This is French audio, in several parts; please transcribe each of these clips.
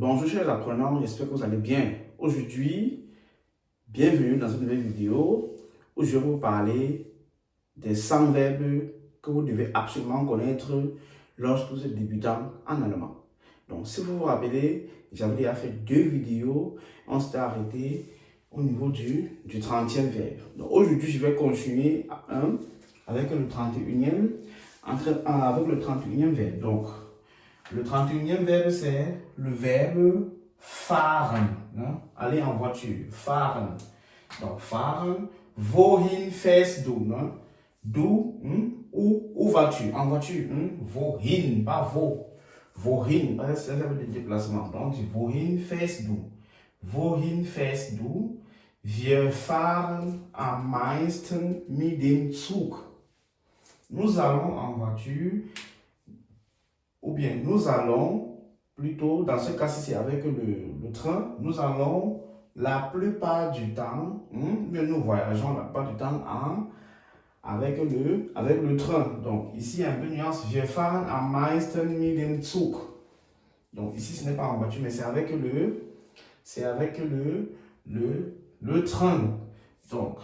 Bonjour chers apprenants, j'espère que vous allez bien. Aujourd'hui, bienvenue dans une nouvelle vidéo où je vais vous parler des 100 verbes que vous devez absolument connaître lorsque vous êtes débutant en allemand. Donc, si vous vous rappelez, j'avais déjà fait 2 vidéos, on s'était arrêté au niveau du 30e verbe. Donc, aujourd'hui, je vais continuer avec le 31e, avec le 31e verbe. Donc, le 31e verbe, c'est le verbe fahren. Hein? Aller en voiture. Fahren. Donc, fahren. Wohin fährst du? Hein? Du, où vas-tu? En voiture. Wohin, pas wo. Wohin, c'est un verbe de déplacement. Donc, wohin fährst du? Wohin fährst du? Wir fahren am meisten mit dem Zug. Nous allons en voiture. Ou bien nous allons, plutôt dans ce cas-ci c'est avec le train, nous allons la plupart du temps, mais nous voyageons la plupart du temps avec le train. Donc ici il y a un peu de nuance, wir fahren am meisten mit dem Zug. Donc ici ce n'est pas en voiture mais c'est avec le train. Donc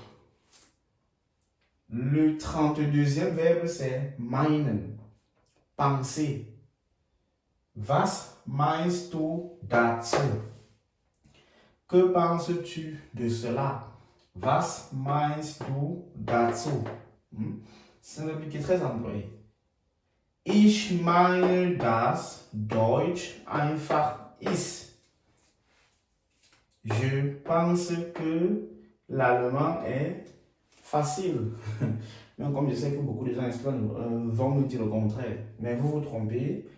le 32e verbe c'est meinen, penser. Was meinst du dazu? Que penses-tu de cela? Was meinst du dazu? C'est un verbe qui est très employé. Ich meine, dass Deutsch einfach ist. Je pense que l'allemand est facile. Même comme je sais que beaucoup de gens vont me dire le contraire. Mais vous vous trompez.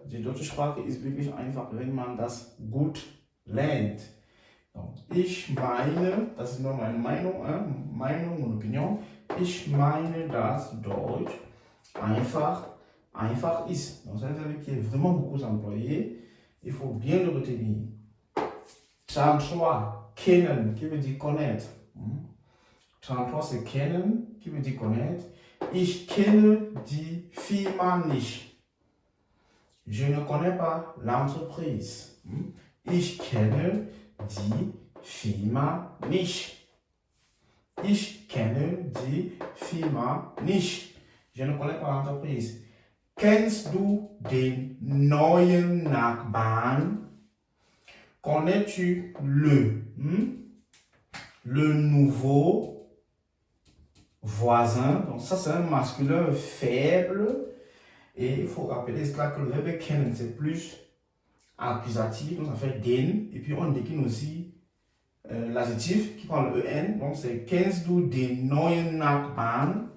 Die deutsche Sprache ist wirklich einfach, wenn man das gut lernt. Donc, ich meine, das ist nur meine Meinung, mon opinion. Ich meine, dass Deutsch einfach ist. Donc, c'est un verbe qui est vraiment beaucoup employé. Il faut bien le retenir. 33, kennen, qui veut dire connaître. 33, c'est kennen, qui veut dire connaître. Ich kenne die Firma nicht. Je ne connais pas l'entreprise. Ich kenne die Firma nicht. Ich kenne die Firma nicht. Je ne connais pas l'entreprise. Kennst du den neuen Nachbarn? Connais-tu le nouveau voisin? Donc ça c'est un masculin faible. Et il faut rappeler cela que le verbe kennen, c'est plus accusatif, donc ça fait den. Et puis on décline aussi l'adjectif qui prend le en. Donc c'est kennst du den neuen Nachbarn?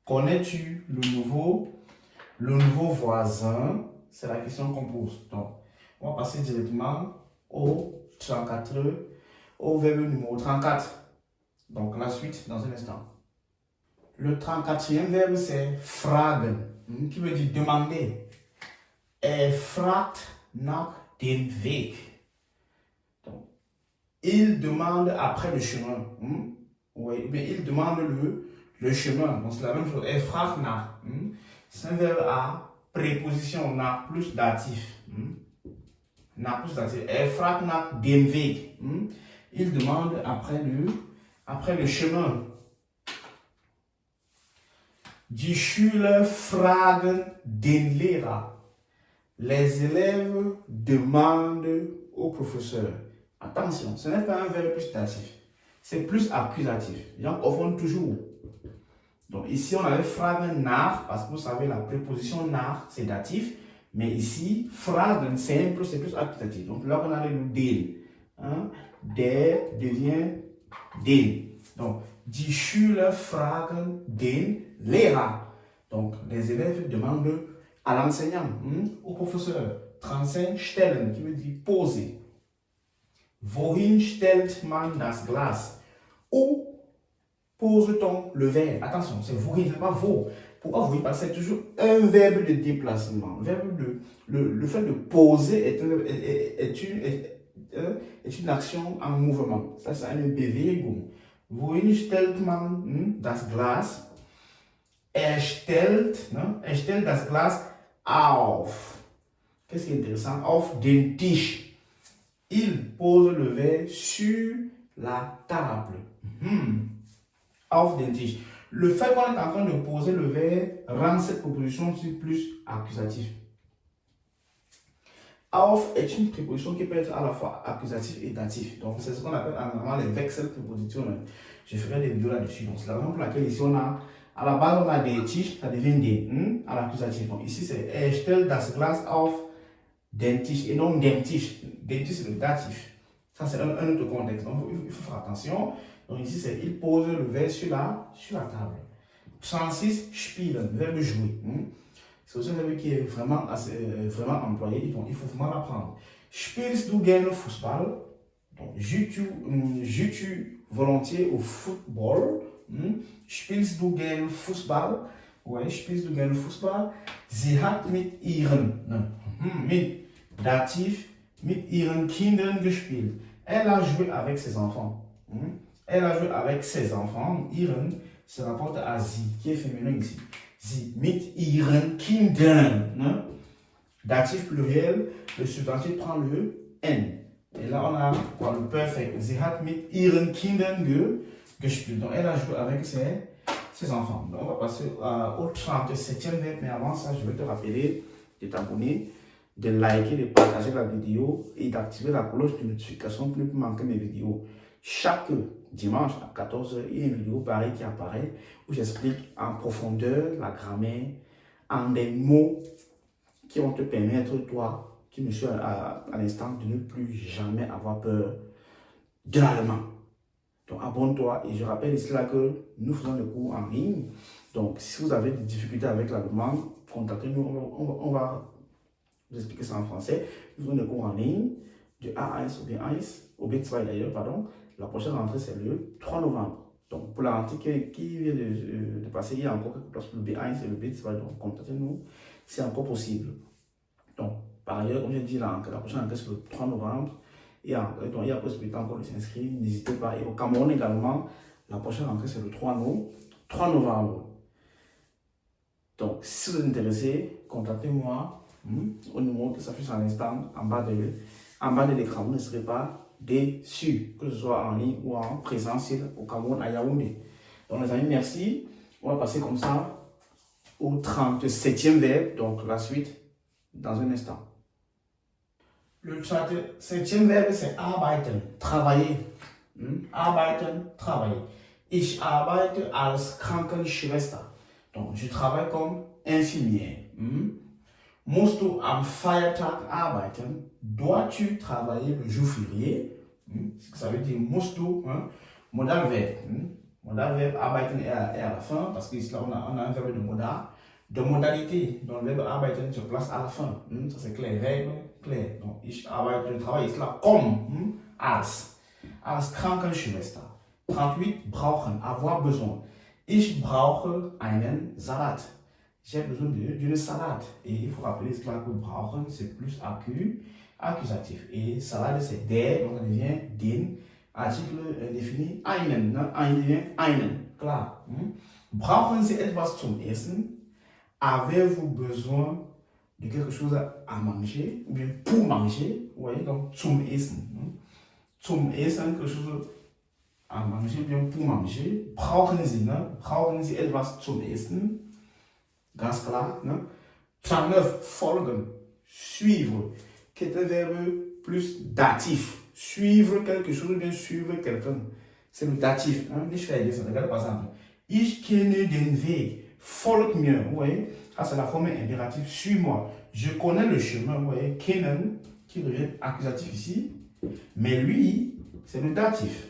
Connais-tu le nouveau voisin? C'est la question qu'on pose. Donc on va passer directement au verbe numéro 34. Donc la suite dans un instant. Le 34e verbe c'est fragen. Qui veut dire demander. Fragt nach dem Weg. Donc, il demande après le chemin. Oui, mais il demande le chemin. Donc c'est la même chose. Fragt nach. C'est un verbe à préposition, nach plus datif. Nach plus datif. Fragt nach dem Weg. Il demande après le chemin. Die Schüler fragen den Lehrer. Les élèves demandent au professeur. Attention, ce n'est pas un verbe plus datif. C'est plus accusatif. Les gens confondent toujours. Donc ici, on avait fragen nach, parce que vous savez, la préposition nach, c'est datif. Mais ici, fragen, c'est plus accusatif. Donc là, on a le den. Der devient den. Donc, die Schüler fragen den Lehrer. Donc, les élèves demandent à l'enseignant, au professeur. 35, stellen, qui veut dire poser. Wohin stellt man das Glas? Où pose-t-on le verre? Attention, c'est wohin, c'est pas wo. Pourquoi wohin? Parce que c'est toujours un verbe de déplacement. Le fait de poser est une action en mouvement. Ça, c'est une Bewegung. Wohin stellt man das Glas? Er stellt das Glas auf. qu'est-ce qui est intéressant? Auf den Tisch. Il pose le verre sur la table. Auf den Tisch. Le fait qu'on est en train de poser le verre rend cette proposition plus accusative. Auf est une préposition qui peut être à la fois accusative et dative. Donc, c'est ce qu'on appelle en allemand les Wechselpräpositionen. Je ferai des vidéos là-dessus. Donc, c'est la raison pour laquelle ici, on a, à la base, on a des Tisch, ça devient des à l'accusatif. Donc, ici, c'est er stellt das Glas auf den Tisch et non den Tisch. Den Tisch, c'est le datif. Ça, c'est un autre contexte. Donc, il faut faire attention. Donc, ici, c'est il pose le verre sur la table. 36, spielen, verbe jouer. C'est aussi un verbe qui est vraiment employé, donc il faut vraiment l'apprendre. Spielst du gerne Fußball? Donc, joues-tu volontiers au football? Spielst du gerne Fußball? Ouais, spielst du gerne Fußball? Sie hat mit ihren, mit Dativ, mit ihren Kindern gespielt. Elle a joué avec ses enfants. Elle a joué avec ses enfants. Ihren se rapporte à sie, qui est féminin ici. Sie mit ihren Kindern. Datif pluriel, le substantif prend le N. Et là, on a quoi, le perfect. Sie hat mit ihren Kindern gespielt. Donc, elle a joué avec ses enfants. Donc, on va passer au 37e verbe. Mais avant ça, je vais te rappeler de t'abonner, de liker, de partager la vidéo et d'activer la cloche de notification pour ne plus manquer mes vidéos. Chaque dimanche à 14 h, il y a une vidéo pareille qui apparaît où j'explique en profondeur la grammaire en des mots qui vont te permettre, toi, qui me suis à l'instant, de ne plus jamais avoir peur de l'allemand. Donc abonne-toi et je rappelle ici là que nous faisons des cours en ligne. Donc si vous avez des difficultés avec l'allemand, contactez-nous, on va vous expliquer ça en français. Nous faisons des cours en ligne de A1 au B1, au B2 d'ailleurs, pardon. La prochaine rentrée, c'est le 3 novembre. Donc, pour la rentrée qui vient de passer, il y a encore quelques places pour le B1 et le B2. Donc, contactez-nous, c'est encore possible. Donc, par ailleurs, comme je dis, la prochaine rentrée, c'est le 3 novembre. Et donc, il y a possibilité encore de s'inscrire. N'hésitez pas. Et au Cameroun également, la prochaine rentrée, c'est le 3 novembre. Donc, si vous êtes intéressé, contactez-moi au numéro qui s'affiche à l'instant en bas de l'écran. Vous ne serez pas déçus, que ce soit en ligne ou en présentiel au Cameroun, à Yaoundé. Donc les amis, merci. On va passer comme ça au 37e verbe, donc la suite dans un instant. Le 37e verbe, c'est arbeiten, travailler. Arbeiten, travailler. Ich arbeite als Krankenschwester. Donc je travaille comme infirmière. Musst du am Feiertag arbeiten? Dois-tu travailler le jour férié? Ça veut dire musst du, modal verbe. Modal verbe arbeiten est à la fin, parce qu'ici on a un verbe de modal. De modalité, donc le verbe arbeiten se place à la fin. Ça c'est clair, verbe clair. Donc ich arbeite, je travaille ici là comme, als Krankenschwester. 38, brauchen, avoir besoin. Ich brauche einen Salat. J'ai besoin d'une salade. Et il faut rappeler cela que brauchen, c'est plus accusatif. Et salade, c'est der, donc ça devient den. Article défini einen, ein devient einen. Klar. Brauchen Sie etwas zum Essen? Avez-vous besoin de quelque chose à manger? Ou bien pour manger? Vous voyez, donc zum Essen. Zum Essen, quelque chose à manger, bien pour manger. Brauchen Sie etwas zum Essen? Ganz klar. 39, folgen, suivre, qui est un verbe plus datif. Suivre quelque chose, bien suivre quelqu'un. C'est le datif. Nicht vergessen, regardez par exemple. Ich kenne den Weg. Folg mir. Vous voyez, ça c'est la forme impérative. Suis-moi. Je connais le chemin. Vous voyez, kennen, qui devient accusatif ici. Mais lui, c'est le datif.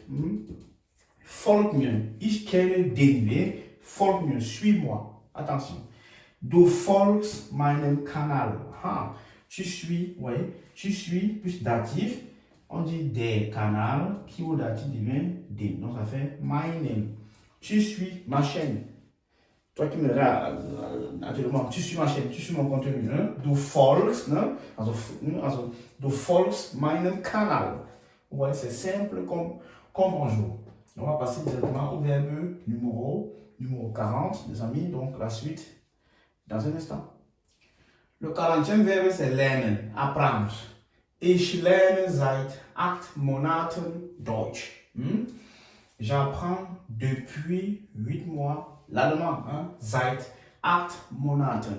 Folg mir. Ich kenne den Weg. Folg mir. Suis-moi. Attention. Du folgst meinem Kanal. Tu suis, plus datif. On dit des canals qui au datif devient des. Donc ça fait meinen. Tu suis ma chaîne. Toi qui me regardes actuellement, tu suis ma chaîne, tu suis mon contenu. Du folgst, du folgst meinem Kanal. Ouais, c'est simple comme bonjour. On va passer directement au verbe numéro 40, les amis. Donc la suite dans un instant. Le 40e Verbe, c'est lernen, apprendre. Ich lerne seit 8 Monaten Deutsch. J'apprends depuis 8 mois l'allemand. Seit 8 Monaten.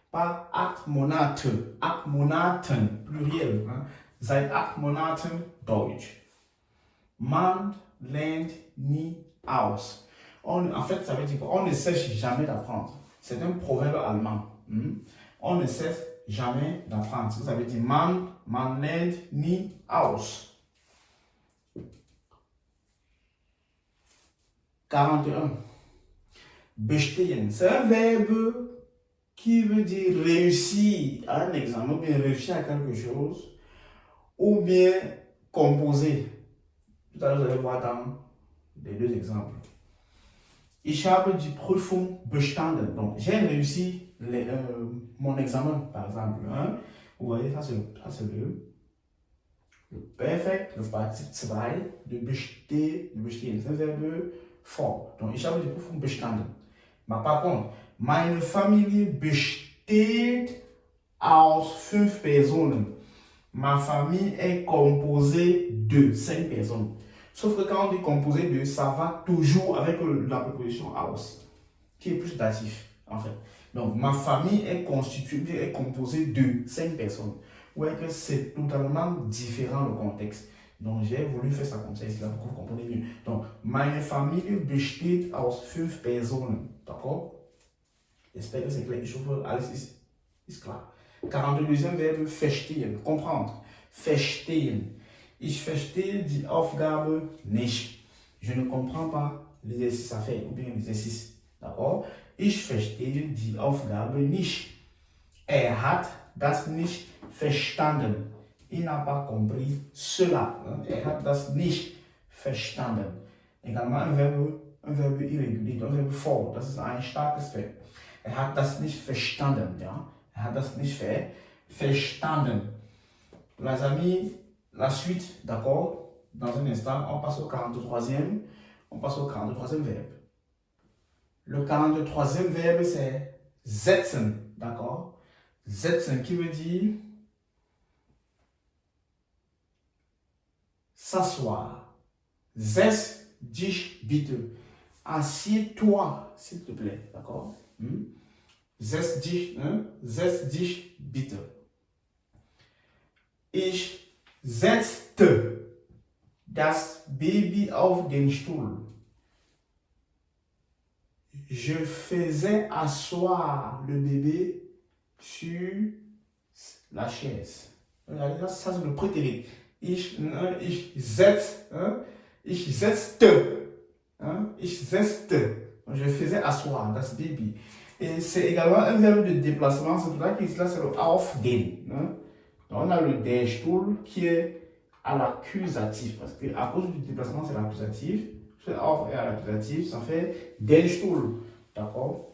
Pas 8 Monate. 8 Monaten, pluriel. Seit 8 Monaten Deutsch. Man lernt nie aus. En fait, ça veut dire qu'on ne cesse jamais d'apprendre. C'est un proverbe allemand. On ne cesse jamais d'apprendre. Ça veut dire man lernt nie aus. 41. Bestehen. C'est un verbe qui veut dire réussir à un examen, ou bien réussir à quelque chose, ou bien composer. Tout à l'heure, vous allez voir dans les deux exemples. Ich habe die Prüfung bestanden. Donc, j'ai réussi mon examen, par exemple. Vous voyez, ça c'est le perfect, le participe 2 de bestehen. C'est un verbe fort. Donc, ich habe die Prüfung bestanden. Mais par contre, meine Familie besteht aus 5 Personen. Ma famille est composée de 5 personnes. Sauf que quand on dit composé de, ça va toujours avec la préposition aus, qui est plus datif, en fait. Donc, ma famille est constituée, est composée de 5 personnes. Vous voyez que c'est totalement différent le contexte. Donc, j'ai voulu faire ça comme ça, ici, là, pour que vous compreniez mieux. Donc, meine Familie besteht aus 5 Personen. D'accord? J'espère que c'est clair. Je veux aller ici. C'est clair. 42e Verbe, verstehen, comprendre. Verstehen. Ich verstehe die Aufgabe nicht. Je ne comprends pas l'exercice à faire, ou bien l'exercice. D'accord? Ich verstehe die Aufgabe nicht. Hat das nicht verstanden. Il n'a pas compris cela. Hat das nicht verstanden. Également un verbe irrégulier, un verbe fort. Das ist ein starkes Verb. Hat das nicht verstanden. Ja? Hat das nicht verstanden. Les amis, la suite, d'accord? Dans un instant, on passe au 43e. On passe au 43e verbe. Le 43e verbe, c'est setzen, d'accord? Setzen qui veut dire s'asseoir. Setz dich bitte. Assieds-toi, s'il te plaît, d'accord? Setz dich bitte. Ich setzte das Baby auf den Stuhl. Je faisais asseoir le bébé sur la chaise. Regardez, ça c'est le prétérit. Ich setzte. Je faisais asseoir das Baby. Et c'est également un verbe de déplacement. C'est pour ça que là c'est le aufgehen. On a le der Stuhl qui est à l'accusatif, parce qu'à cause du déplacement, c'est l'accusatif. C'est auf est à l'accusatif, ça fait der Stuhl. D'accord?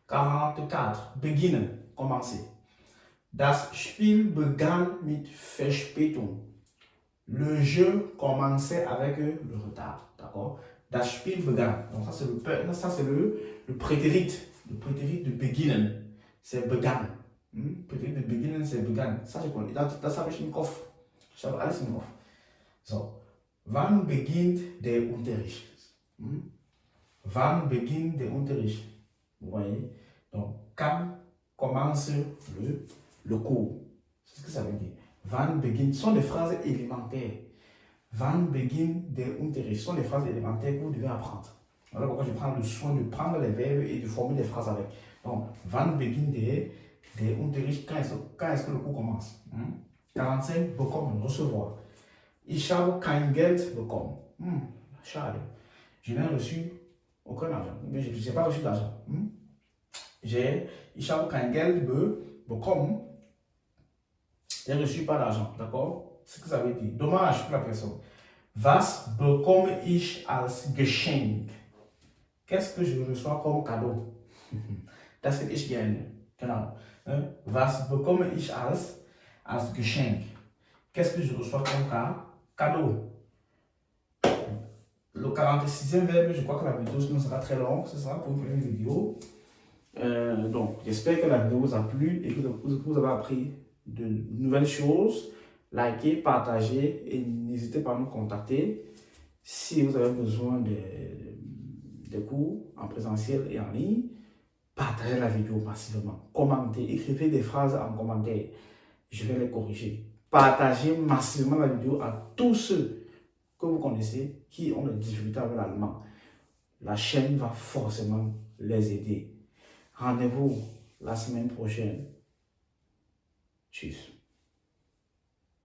44. Beginnen, commencer. Das Spiel begann mit Verspätung. Le jeu commençait avec le retard. D'accord? Das Spiel begann. Donc ça c'est le prétérit. Le prétérit de beginnen. C'est begann. Prétérit de beginnen, c'est begann. Ça je connais. Das habe ich im Kopf. Ich habe alles im Kopf. So. Wann beginnt der Unterricht? Wann beginnt der Unterricht? Vous voyez? Donc, quand commence le cours? C'est ce que ça veut dire. Wann beginnt, ce sont des phrases élémentaires. Wann beginnt der Unterricht? Ce sont des phrases élémentaires que vous devez apprendre. Voilà pourquoi je prends le soin de prendre les verbes et de former des phrases avec. Donc, wann beginnt der Unterricht? Quand est-ce que le cours commence? 45, bekommen, recevoir. Ich habe kein Geld bekommen. Schade. Je n'ai reçu aucun argent. Je n'ai pas reçu d'argent. Ich habe kein Geld bekommen. Je ne reçu pas d'argent. D'accord? C'est ce que ça veut dire. Dommage pour la personne. Was bekomme ich als Geschenk? Qu'est-ce que je reçois comme cadeau? Das will ich gerne. Genau. Was bekomme ich als Geschenk? Qu'est-ce que je reçois comme cadeau? Le 46e verbe, je crois que la vidéo sinon sera très longue, c'est ça, pour une vidéo. Donc, j'espère que la vidéo vous a plu et que vous avez appris de nouvelles choses. Likez, partagez et n'hésitez pas à nous contacter si vous avez besoin de cours en présentiel et en ligne. Partagez la vidéo massivement. Commentez, écrivez des phrases en commentaire. Je vais les corriger. Partagez massivement la vidéo à tous ceux que vous connaissez qui ont des difficultés avec l'allemand. La chaîne va forcément les aider. Rendez-vous la semaine prochaine. Tchuss.